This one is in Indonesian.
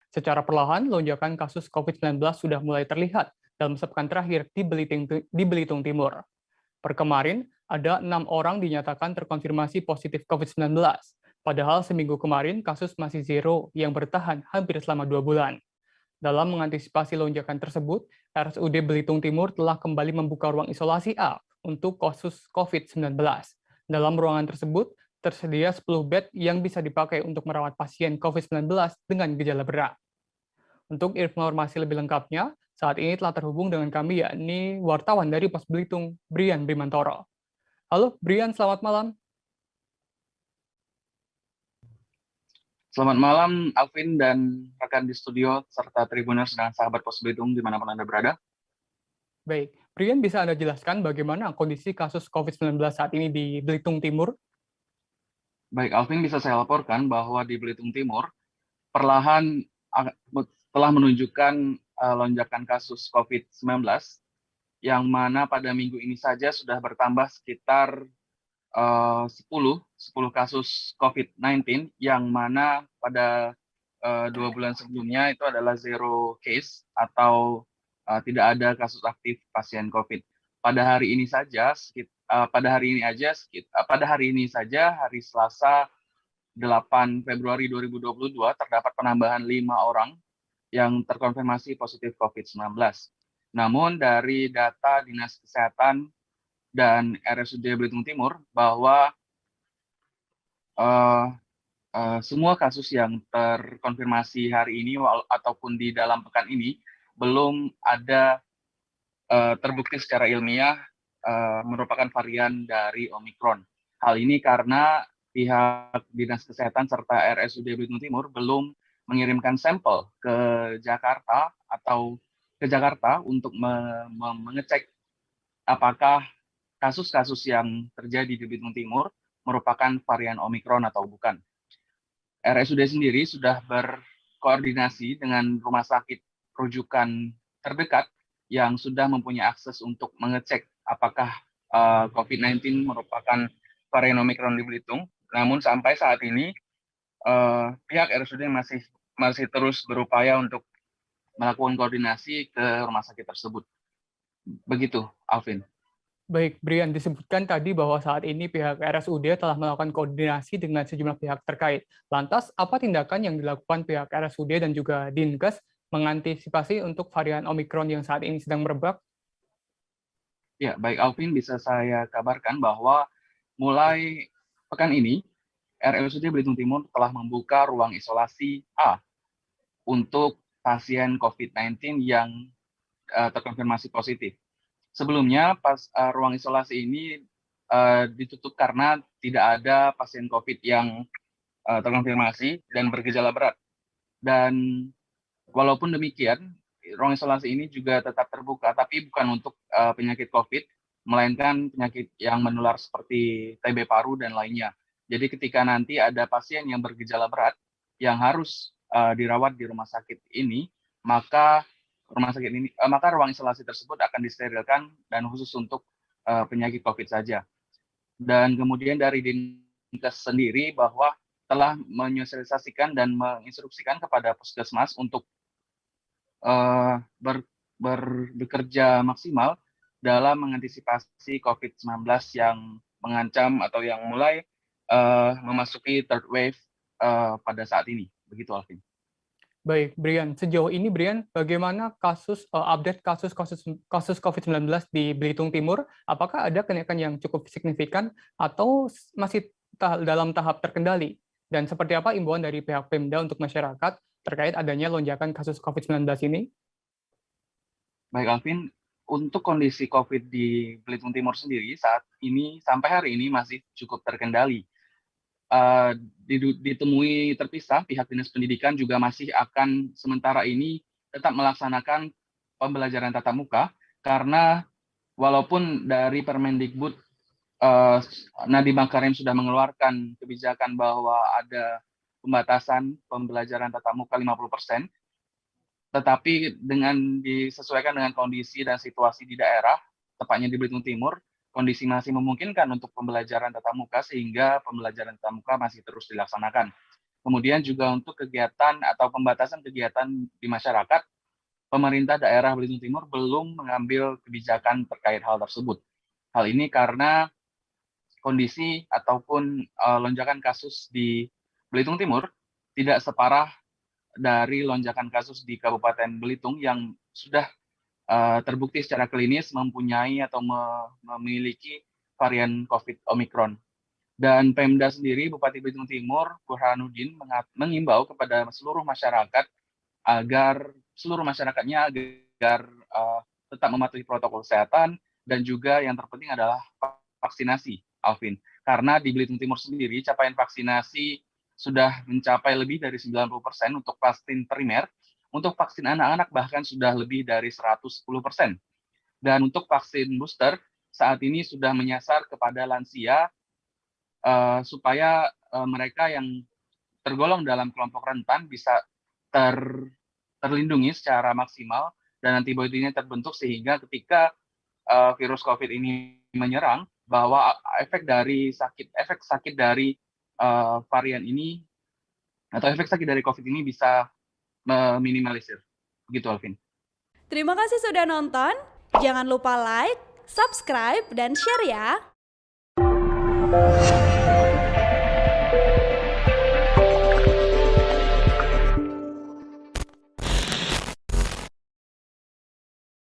Secara perlahan, lonjakan kasus COVID-19 sudah mulai terlihat dalam sepekan terakhir di Belitung Timur. Per kemarin, ada 6 orang dinyatakan terkonfirmasi positif COVID-19. Padahal seminggu kemarin kasus masih zero yang bertahan hampir selama 2 bulan. Dalam mengantisipasi lonjakan tersebut, RSUD Belitung Timur telah kembali membuka ruang isolasi A untuk kasus COVID-19. Dalam ruangan tersebut, tersedia 10 bed yang bisa dipakai untuk merawat pasien COVID-19 dengan gejala berat. Untuk informasi lebih lengkapnya, saat ini telah terhubung dengan kami yakni wartawan dari Pos Belitung, Brian Brimantoro. Halo Brian, selamat malam. Selamat malam, Alvin dan rekan di studio, serta Tribuners dan sahabat Pos Belitung dimanapun Anda berada. Baik, Brian bisa Anda jelaskan bagaimana kondisi kasus COVID-19 saat ini di Belitung Timur? Baik, Alvin, bisa saya laporkan bahwa di Belitung Timur, perlahan telah menunjukkan lonjakan kasus COVID-19, yang mana pada minggu ini saja sudah bertambah sekitar 10 kasus COVID-19, yang mana pada 2 bulan sebelumnya itu adalah zero case atau tidak ada kasus aktif pasien COVID. Pada hari ini saja, hari Selasa 8 Februari 2022 terdapat penambahan 5 orang yang terkonfirmasi positif COVID-19. Namun dari data Dinas Kesehatan dan RSUD Belitung Timur bahwa semua kasus yang terkonfirmasi hari ini ataupun di dalam pekan ini belum ada terbukti secara ilmiah merupakan varian dari Omikron. Hal ini karena pihak Dinas Kesehatan serta RSUD Belitung Timur belum mengirimkan sampel ke Jakarta untuk mengecek apakah kasus-kasus yang terjadi di Belitung Timur merupakan varian Omikron atau bukan. RSUD sendiri sudah berkoordinasi dengan rumah sakit rujukan terdekat yang sudah mempunyai akses untuk mengecek apakah COVID-19 merupakan varian Omikron di Belitung. Namun sampai saat ini pihak RSUD masih terus berupaya untuk melakukan koordinasi ke rumah sakit tersebut. Begitu, Alvin. Baik, Brian, disebutkan tadi bahwa saat ini pihak RSUD telah melakukan koordinasi dengan sejumlah pihak terkait. Lantas, apa tindakan yang dilakukan pihak RSUD dan juga Dinkes mengantisipasi untuk varian Omikron yang saat ini sedang merebak? Ya, baik Alvin, bisa saya kabarkan bahwa mulai pekan ini, RSUD Belitung Timur telah membuka ruang isolasi A untuk pasien COVID-19 yang terkonfirmasi positif. Sebelumnya, ruang isolasi ini ditutup karena tidak ada pasien COVID yang terkonfirmasi dan bergejala berat. Dan walaupun demikian, ruang isolasi ini juga tetap terbuka, tapi bukan untuk penyakit COVID, melainkan penyakit yang menular seperti TB paru dan lainnya. Jadi ketika nanti ada pasien yang bergejala berat yang harus dirawat di rumah sakit ini, maka ruang isolasi tersebut akan disterilkan dan khusus untuk penyakit COVID saja. Dan kemudian dari Dinkes sendiri bahwa telah menyosialisasikan dan menginstruksikan kepada puskesmas untuk bekerja maksimal dalam mengantisipasi COVID-19 yang mengancam atau yang mulai memasuki third wave pada saat ini. Begitu, Alvin. Baik, Brian. Sejauh ini, Brian, bagaimana update kasus COVID-19 di Belitung Timur? Apakah ada kenaikan yang cukup signifikan atau masih dalam tahap terkendali? Dan seperti apa imbauan dari pihak Pemda untuk masyarakat terkait adanya lonjakan kasus COVID-19 ini? Baik, Alvin. Untuk kondisi COVID di Belitung Timur sendiri saat ini, sampai hari ini masih cukup terkendali. Ditemui terpisah, pihak Dinas Pendidikan juga masih akan sementara ini tetap melaksanakan pembelajaran tatap muka, karena walaupun dari Permendikbud Nadiem Makarim sudah mengeluarkan kebijakan bahwa ada pembatasan pembelajaran tatap muka 50%, tetapi disesuaikan dengan kondisi dan situasi di daerah, tepatnya di Belitung Timur, kondisi masih memungkinkan untuk pembelajaran tatap muka sehingga pembelajaran tatap muka masih terus dilaksanakan. Kemudian juga untuk kegiatan atau pembatasan kegiatan di masyarakat, pemerintah daerah Belitung Timur belum mengambil kebijakan terkait hal tersebut. Hal ini karena kondisi ataupun lonjakan kasus di Belitung Timur tidak separah dari lonjakan kasus di Kabupaten Belitung yang sudah terbukti secara klinis mempunyai atau memiliki varian COVID Omicron. Dan Pemda sendiri, Bupati Belitung Timur, Burhanuddin, mengimbau kepada seluruh masyarakat agar seluruh masyarakatnya agar tetap mematuhi protokol kesehatan dan juga yang terpenting adalah vaksinasi, Alvin. Karena di Belitung Timur sendiri capaian vaksinasi sudah mencapai lebih dari 90% untuk vaksin primer, untuk vaksin anak-anak bahkan sudah lebih dari 110%. Dan untuk vaksin booster saat ini sudah menyasar kepada lansia supaya mereka yang tergolong dalam kelompok rentan bisa terlindungi secara maksimal dan antibodinya terbentuk sehingga ketika virus COVID ini menyerang bahwa efek sakit dari varian ini atau efek sakit dari COVID ini bisa meminimalisir. Begitu, Alvin. Terima kasih sudah nonton. Jangan lupa like, subscribe, dan share ya.